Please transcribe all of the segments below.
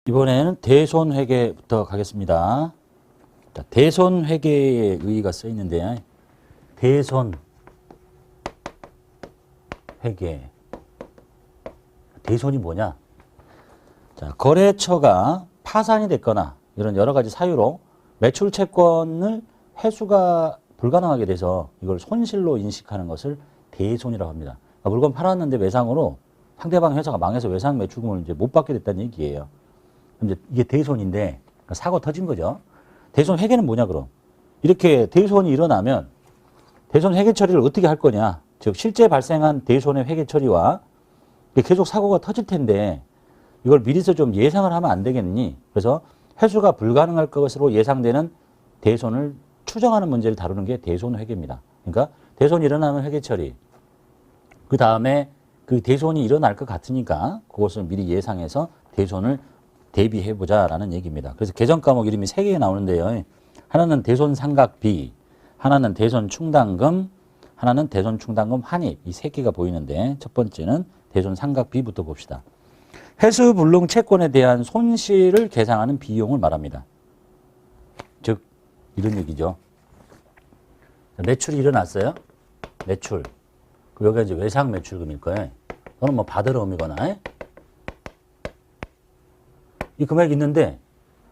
이번에는 대손회계부터 가겠습니다. 자, 대손회계의 의의가 써 있는데, 대손회계. 대손이 뭐냐? 자, 거래처가 파산이 됐거나 이런 여러 가지 사유로 매출 채권을 회수가 불가능하게 돼서 이걸 손실로 인식하는 것을 대손이라고 합니다. 그러니까 물건 팔았는데 외상으로 상대방 회사가 망해서 외상 매출금을 이제 못 받게 됐다는 얘기예요. 그럼 이제 이게 대손인데 그러니까 사고 터진 거죠. 대손 회계는 뭐냐 그럼? 이렇게 대손이 일어나면 대손 회계 처리를 어떻게 할 거냐? 즉 실제 발생한 대손의 회계 처리와 계속 사고가 터질 텐데 이걸 미리서 좀 예상을 하면 안 되겠니? 그래서 회수가 불가능할 것으로 예상되는 대손을 추정하는 문제를 다루는 게 대손 회계입니다. 그러니까 대손이 일어나면 회계 처리. 그 다음에 그 대손이 일어날 것 같으니까 그것을 미리 예상해서 대손을 대비해보자라는 얘기입니다. 그래서 개정 과목 이름이 3개 나오는데요. 하나는 대손 상각비, 하나는 대손 충당금, 하나는 대손 충당금 환입. 이 3개가 보이는데 첫 번째는 대손 상각비부터 봅시다. 회수불능 채권에 대한 손실을 계상하는 비용을 말합니다. 즉 이런 얘기죠. 매출이 일어났어요. 매출. 여기가 이제 외상 매출금일 거예요. 또는 뭐 받을 의미거나 이 금액이 있는데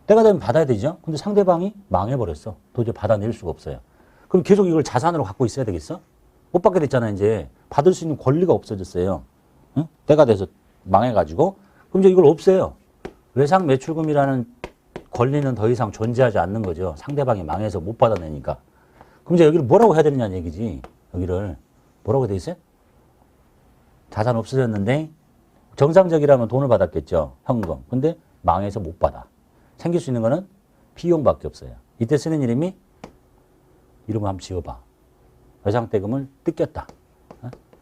때가 되면 받아야 되죠. 근데 상대방이 망해버렸어. 도저히 받아낼 수가 없어요. 그럼 계속 이걸 자산으로 갖고 있어야 되겠어? 못 받게 됐잖아요. 이제 받을 수 있는 권리가 없어졌어요. 응? 때가 돼서 망해가지고 그럼 이제 이걸 없애요. 외상 매출금이라는 권리는 더 이상 존재하지 않는 거죠. 상대방이 망해서 못 받아내니까. 그럼 이제 여기를 뭐라고 해야 되느냐는 얘기지. 여기를 뭐라고 돼 있어요? 자산 없어졌는데 정상적이라면 돈을 받았겠죠. 현금. 근데 망해서 못 받아. 생길 수 있는 거는 비용밖에 없어요. 이때 쓰는 이름이 이름을 한번 지어봐. 외상대금을 뜯겼다.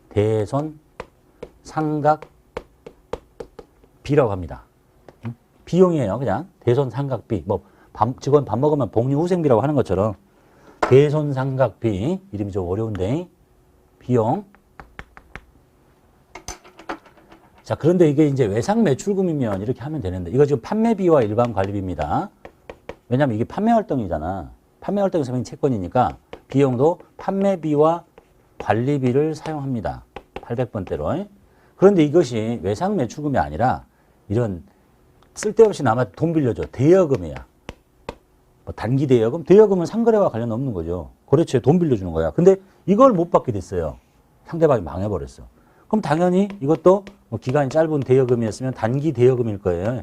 대손 상각비라고 합니다. 비용이에요. 그냥 대손 상각비. 뭐 직원 밥 먹으면 복리후생비라고 하는 것처럼 대손 상각비. 이름이 좀 어려운데 비용. 자, 그런데 이게 이제 외상 매출금이면 이렇게 하면 되는데, 이거 지금 판매비와 일반 관리비입니다. 왜냐면 이게 판매 활동이잖아. 판매 활동에서 생긴 채권이니까 비용도 판매비와 관리비를 사용합니다. 800번대로. 그런데 이것이 외상 매출금이 아니라 이런 쓸데없이 남아 돈 빌려줘. 대여금이야. 뭐 단기 대여금? 대여금은 상거래와 관련 없는 거죠. 거래처에 돈 빌려주는 거야. 근데 이걸 못 받게 됐어요. 상대방이 망해버렸어. 그럼 당연히 이것도 뭐 기간이 짧은 대여금이었으면 단기 대여금일 거예요.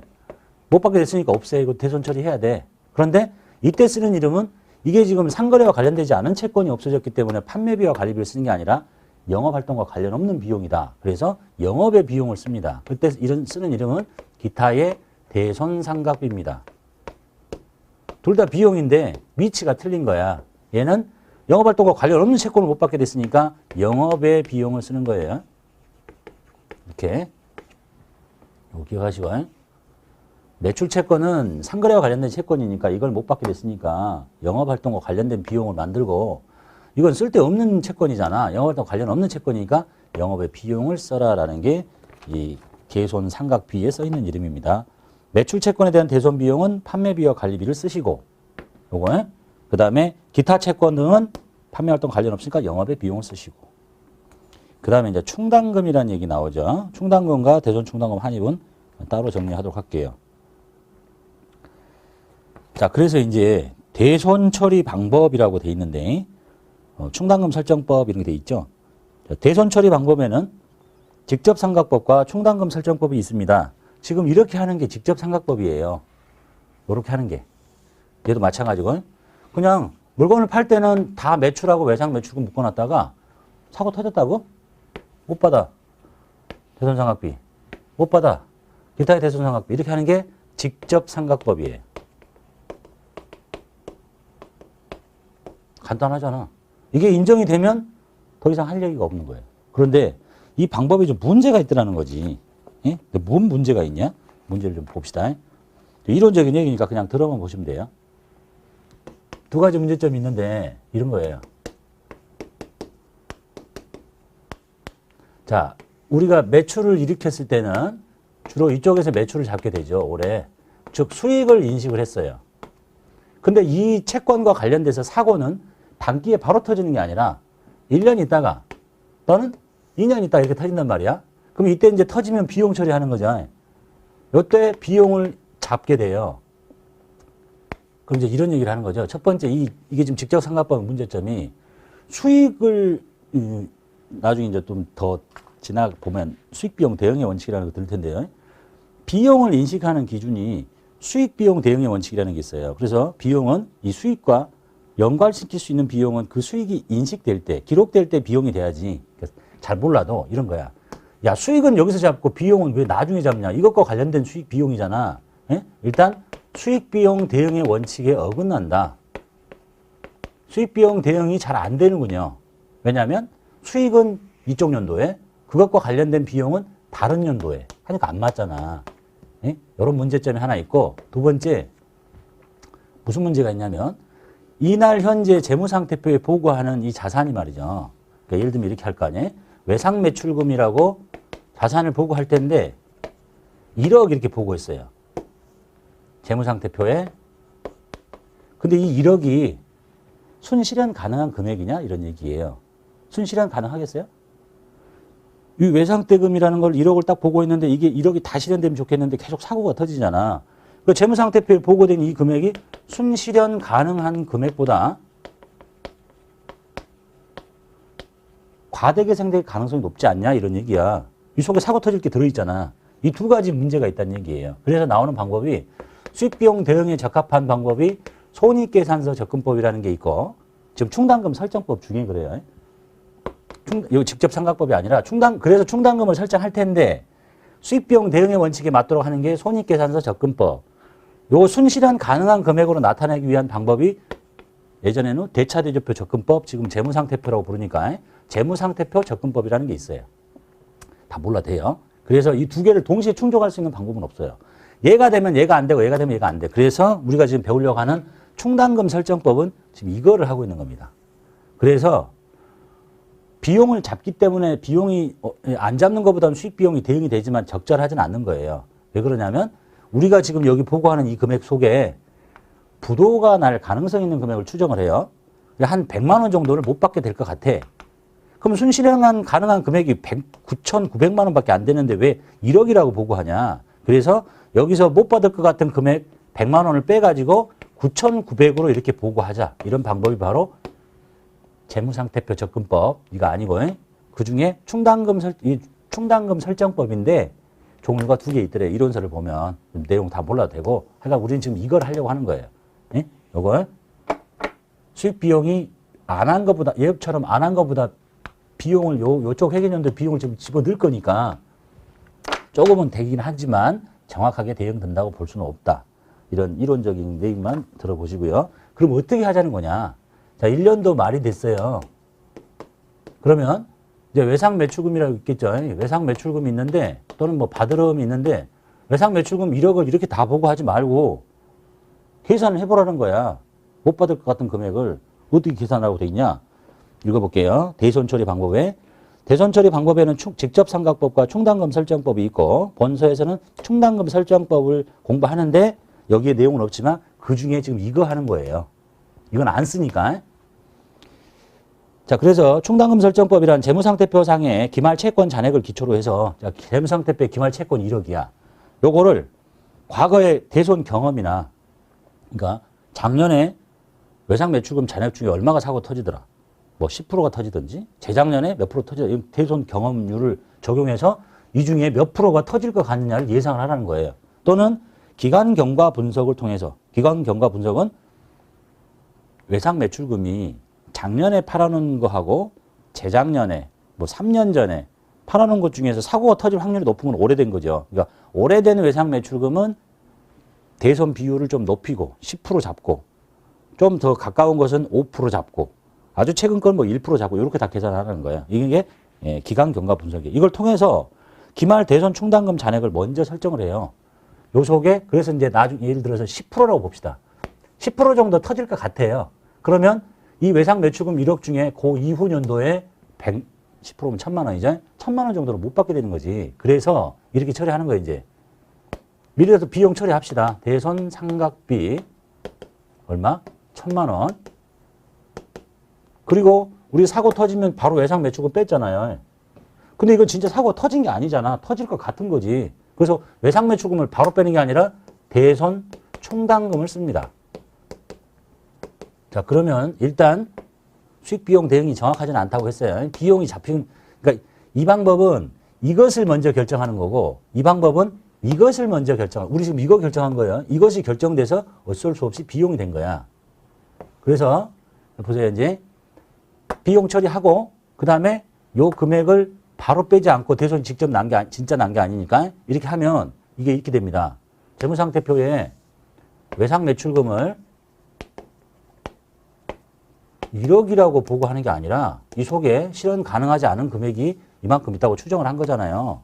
못 받게 됐으니까 없애. 이거 대손 처리해야 돼. 그런데 이때 쓰는 이름은 이게 지금 상거래와 관련되지 않은 채권이 없어졌기 때문에 판매비와 관리비를 쓰는 게 아니라 영업활동과 관련 없는 비용이다. 그래서 영업의 비용을 씁니다. 그때 쓰는 이름은 기타의 대손상각비입니다. 둘 다 비용인데 위치가 틀린 거야. 얘는 영업활동과 관련 없는 채권을 못 받게 됐으니까 영업의 비용을 쓰는 거예요. 이렇게 기억하시고 매출 채권은 상거래와 관련된 채권이니까 이걸 못 받게 됐으니까 영업활동과 관련된 비용을 만들고 이건 쓸데없는 채권이잖아. 영업활동 관련 없는 채권이니까 영업의 비용을 써라라는 게 이 대손 상각비에 써 있는 이름입니다. 매출 채권에 대한 대손 비용은 판매비와 관리비를 쓰시고 요거 그 다음에 기타 채권 등은 판매활동 관련 없으니까 영업의 비용을 쓰시고 그 다음에 이제 충당금이라는 얘기 나오죠. 충당금과 대손 충당금 환입은 따로 정리하도록 할게요. 자, 그래서 이제 대손 처리 방법이라고 돼 있는데 충당금 설정법 이런 게 돼 있죠. 자, 대손 처리 방법에는 직접상각법과 충당금 설정법이 있습니다. 지금 이렇게 하는 게 직접상각법이에요. 이렇게 하는 게. 얘도 마찬가지고 그냥 물건을 팔 때는 다 매출하고 외상 매출금 묶어놨다가 사고 터졌다고? 못 받아. 대손상각비. 못 받아. 기타의 대손상각비. 이렇게 하는 게 직접상각법이에요. 간단하잖아. 이게 인정이 되면 더 이상 할 얘기가 없는 거예요. 그런데 이 방법에 좀 문제가 있더라는 거지. 예? 근데 뭔 문제가 있냐? 문제를 좀 봅시다. 이론적인 얘기니까 그냥 들어만 보시면 돼요. 두 가지 문제점이 있는데 이런 거예요. 자, 우리가 매출을 일으켰을 때는 주로 이쪽에서 매출을 잡게 되죠. 올해. 즉 수익을 인식을 했어요. 근데 이 채권과 관련돼서 사고는 단기에 바로 터지는 게 아니라 1년 있다가 또는 2년 있다가 이렇게 터진단 말이야. 그럼 이때 이제 터지면 비용 처리하는 거죠. 이때 비용을 잡게 돼요. 그럼 이제 이런 얘기를 하는 거죠. 첫 번째, 이게 지금 직접상각법 문제점이 수익을, 나중에 이제 좀 더 지나 보면 수익비용 대응의 원칙이라는 거 들을 텐데요. 비용을 인식하는 기준이 수익비용 대응의 원칙이라는 게 있어요. 그래서 비용은 이 수익과 연관시킬 수 있는 비용은 그 수익이 인식될 때, 기록될 때 비용이 돼야지. 잘 몰라도 이런 거야. 야, 수익은 여기서 잡고 비용은 왜 나중에 잡냐? 이것과 관련된 수익 비용이잖아. 에? 일단 수익비용 대응의 원칙에 어긋난다. 수익비용 대응이 잘 안 되는군요. 왜냐하면 수익은 이쪽 연도에, 그것과 관련된 비용은 다른 연도에 하니까 안 맞잖아. 에? 이런 문제점이 하나 있고, 두 번째 무슨 문제가 있냐면 이날 현재 재무상태표에 보고하는 이 자산이 말이죠. 그러니까 예를 들면 이렇게 할 거 아니에요. 외상매출금이라고 자산을 보고할 텐데 1억 이렇게 보고했어요. 재무상태표에. 근데 이 1억이 순실현 가능한 금액이냐? 이런 얘기예요. 순실현 가능하겠어요? 이 외상대금이라는 걸 1억을 딱 보고했는데 이게 1억이 다 실현되면 좋겠는데 계속 사고가 터지잖아. 그 재무상태표에 보고된 이 금액이 순실현 가능한 금액보다 과대계산될 가능성이 높지 않냐? 이런 얘기야. 이 속에 사고 터질 게 들어있잖아. 이 두 가지 문제가 있다는 얘기예요. 그래서 나오는 방법이 수익비용 대응에 적합한 방법이 손익계산서 접근법이라는 게 있고, 지금 충당금 설정법 중에 그래요. 이거 직접 상각법이 아니라 그래서 충당금을 설정할 텐데 수익비용 대응의 원칙에 맞도록 하는 게 손익계산서 접근법. 요 순실현 가능한 금액으로 나타내기 위한 방법이 예전에는 대차대조표 접근법, 지금 재무상태표라고 부르니까 재무상태표 접근법이라는 게 있어요. 다 몰라 돼요. 그래서 이 두 개를 동시에 충족할 수 있는 방법은 없어요. 얘가 되면 얘가 안 되고 얘가 되면 얘가 안 돼. 그래서 우리가 지금 배우려고 하는 충당금 설정법은 지금 이거를 하고 있는 겁니다. 그래서 비용을 잡기 때문에 비용이 안 잡는 것보다는 수익 비용이 대응이 되지만 적절하지는 않는 거예요. 왜 그러냐면 우리가 지금 여기 보고하는 이 금액 속에 부도가 날 가능성 있는 금액을 추정을 해요. 한 100만 원 정도를 못 받게 될 것 같아. 그럼 순실현 가능한 금액이 9,900만 원밖에 안 되는데 왜 1억이라고 보고하냐. 그래서 여기서 못 받을 것 같은 금액 100만 원을 빼가지고 9,900으로 이렇게 보고하자. 이런 방법이 바로 재무상태표 접근법. 이거 아니고 그중에 충당금 설정법인데 종류가 두 개 있더래. 이론서를 보면 내용 다 몰라도 되고. 그러니까 우리는 지금 이걸 하려고 하는 거예요. 이걸 수익 비용이 안 한 것보다 예업처럼 안 한 것보다 비용을 요쪽 회계연도 비용을 좀 집어 넣을 거니까 조금은 되긴 하지만 정확하게 대응된다고 볼 수는 없다. 이런 이론적인 내용만 들어보시고요. 그럼 어떻게 하자는 거냐? 자, 1년도 말이 됐어요. 그러면 이제 외상매출금이라고 있겠죠. 외상매출금이 있는데 또는 뭐 받으러움이 있는데 외상매출금 1억을 이렇게 다 보고 하지 말고 계산을 해보라는 거야. 못 받을 것 같은 금액을 어떻게 계산하고 돼 있냐? 읽어볼게요. 대손처리 방법에. 대손처리 방법에는 직접상각법과 충당금 설정법이 있고 본서에서는 충당금 설정법을 공부하는데 여기에 내용은 없지만 그중에 지금 이거 하는 거예요. 이건 안 쓰니까. 자, 그래서 충당금 설정법이란 재무상태표상의 기말채권 잔액을 기초로 해서 재무상태표의 기말채권 1억이야. 요거를 과거의 대손 경험이나 그러니까 작년에 외상매출금 잔액 중에 얼마가 사고 터지더라. 뭐 10%가 터지든지 재작년에 몇 프로 터지더라. 대손 경험률을 적용해서 이 중에 몇 프로가 터질 것 같느냐를 예상을 하라는 거예요. 또는 기간경과 분석을 통해서 기간경과 분석은 외상매출금이 작년에 팔아놓은 거하고 재작년에 뭐 3년 전에 팔아놓은 것 중에서 사고가 터질 확률이 높은 건 오래된 거죠. 그러니까 오래된 외상매출금은 대손 비율을 좀 높이고 10% 잡고 좀 더 가까운 것은 5% 잡고 아주 최근 건 뭐 1% 잡고 이렇게 다 계산하는 거예요. 이게 기간 경과 분석이에요. 이걸 통해서 기말 대손 충당금 잔액을 먼저 설정을 해요. 요 속에 그래서 이제 나중에 예를 들어서 10%라고 봅시다. 10% 정도 터질 것 같아요. 그러면 이 외상 매출금 1억 중에 그 이후 연도에 10%면 1,000만 원이죠. 1,000만 원 정도로 못 받게 되는 거지. 그래서 이렇게 처리하는 거예요, 이제. 미리라도 비용 처리합시다. 대손 상각비 얼마? 1,000만 원. 그리고 우리 사고 터지면 바로 외상 매출금 뺐잖아요. 근데 이건 진짜 사고 터진 게 아니잖아. 터질 것 같은 거지. 그래서 외상 매출금을 바로 빼는 게 아니라 대손 충당금을 씁니다. 자, 그러면 일단 수익 비용 대응이 정확하지는 않다고 했어요. 비용이 잡힌, 그러니까 이 방법은 이것을 먼저 결정하는 거고, 이 방법은 이것을 먼저 결정하고, 우리 지금 이거 결정한 거예요. 이것이 결정돼서 어쩔 수 없이 비용이 된 거야. 그래서 보세요. 이제 비용 처리하고 그 다음에 요 금액을 바로 빼지 않고 대손 직접 진짜 난 게 아니니까 이렇게 하면 이게 이렇게 됩니다. 재무상태표에 외상 매출금을 1억이라고 보고 하는 게 아니라 이 속에 실현 가능하지 않은 금액이 이만큼 있다고 추정을 한 거잖아요.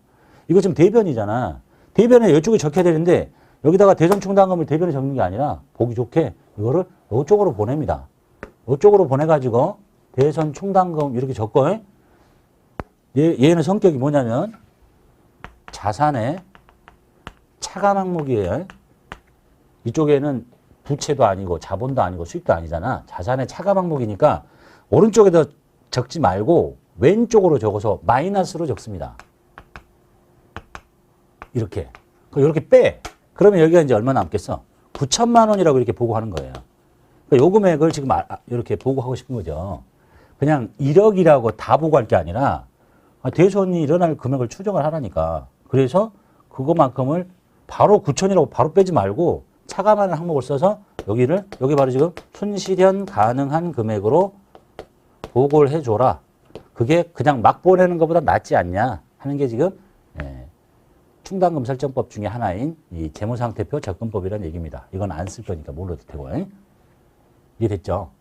이거 지금 대변이잖아. 대변에 이쪽에 적혀야 되는데 여기다가 대손 충당금을 대변에 적는 게 아니라 보기 좋게 이거를 이쪽으로 보냅니다. 이쪽으로 보내가지고 대손 충당금 이렇게 적고, 얘는 성격이 뭐냐면 자산의 차감 항목이에요. 이쪽에는 부채도 아니고 자본도 아니고 수익도 아니잖아. 자산의 차감 항목이니까 오른쪽에다 적지 말고 왼쪽으로 적어서 마이너스로 적습니다. 이렇게. 이렇게 빼. 그러면 여기가 이제 얼마 남겠어? 9천만 원이라고 이렇게 보고하는 거예요. 그러니까 요 금액을 지금 이렇게 보고하고 싶은 거죠. 그냥 1억이라고 다 보고할 게 아니라 대손이 일어날 금액을 추정을 하라니까. 그래서 그거만큼을 바로 9천이라고 바로 빼지 말고 차감하는 항목을 써서 여기 바로 지금 순실현 가능한 금액으로 보고를 해줘라. 그게 그냥 막 보내는 것보다 낫지 않냐 하는 게 지금 충당금 설정법 중에 하나인 이 재무상태표 접근법이라는 얘기입니다. 이건 안 쓸 거니까 몰라도 되고. 이해됐죠?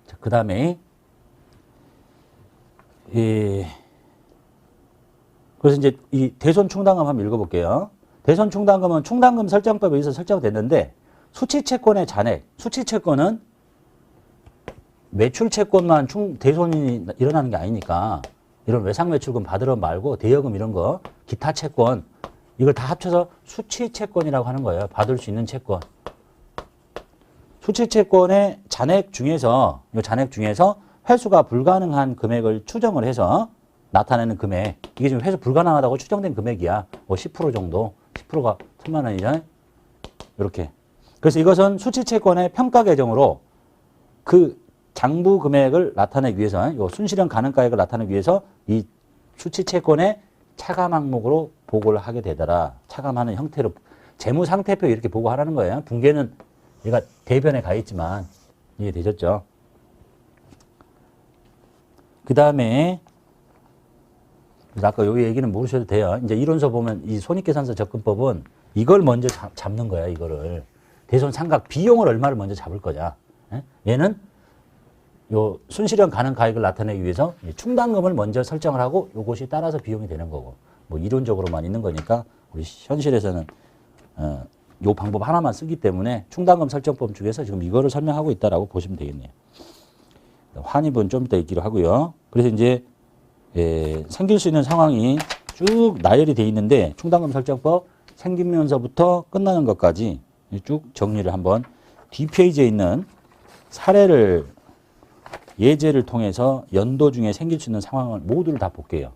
자, 그 다음에 그래서 이제 이 대손 충당금 한번 읽어볼게요. 대손 충당금은 충당금 설정법에 의해서 설정됐는데 수취채권의 잔액, 수취채권은 매출채권만 대손이 일어나는 게 아니니까 이런 외상매출금 받으러 말고 대여금 이런 거, 기타 채권 이걸 다 합쳐서 수취채권이라고 하는 거예요. 받을 수 있는 채권. 수취채권의 잔액 중에서 회수가 불가능한 금액을 추정을 해서 나타내는 금액. 이게 지금 회수 불가능하다고 추정된 금액이야. 뭐 10% 정도. 10%가 1,000만 원이잖아요. 이렇게. 그래서 이것은 수취채권의 평가 계정으로 그 장부 금액을 나타내기 위해서, 요 순실현 가능가액을 나타내기 위해서 이 수취채권의 차감 항목으로 보고를 하게 되더라. 차감하는 형태로 재무상태표 이렇게 보고하라는 거예요. 붕괴는 얘가 대변에 가 있지만 이해되셨죠? 그 다음에 아까 여기 얘기는 모르셔도 돼요. 이제 이론서 보면 이 손익계산서 접근법은 이걸 먼저 잡는 거야. 이거를 대손 상각 비용을 얼마를 먼저 잡을 거냐. 얘는 요 순실현 가능 가액을 나타내기 위해서 충당금을 먼저 설정을 하고 요것이 따라서 비용이 되는 거고, 뭐 이론적으로만 있는 거니까 우리 현실에서는 요 방법 하나만 쓰기 때문에 충당금 설정법 중에서 지금 이거를 설명하고 있다라고 보시면 되겠네요. 환입은 좀 이따 있기로 하고요. 그래서 이제 생길 수 있는 상황이 쭉 나열이 돼 있는데 충당금 설정법 생기면서부터 끝나는 것까지 쭉 정리를 한번 뒷페이지에 있는 사례를 예제를 통해서 연도 중에 생길 수 있는 상황을 모두를 다 볼게요.